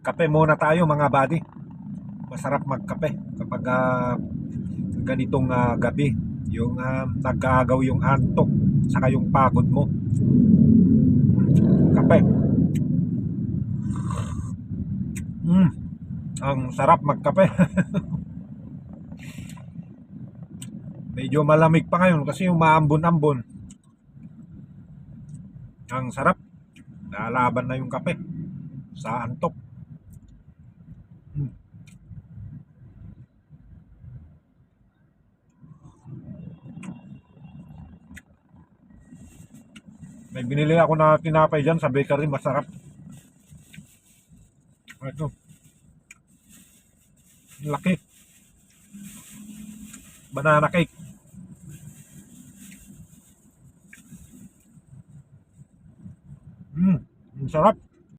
Kape muna tayo mga buddy. Masarap magkape kapag ganitong gabi. Yung nag-aagaw yung antok saka yung pagod mo. Kape. Ang sarap magkape. Medyo malamig pa ngayon kasi yung maambon-ambon. Ang sarap. Lalaban na yung kape sa antok. May binili ako na tinapay dyan sa bakery, masarap. Ito, laki. Banana cake. Ang sarap.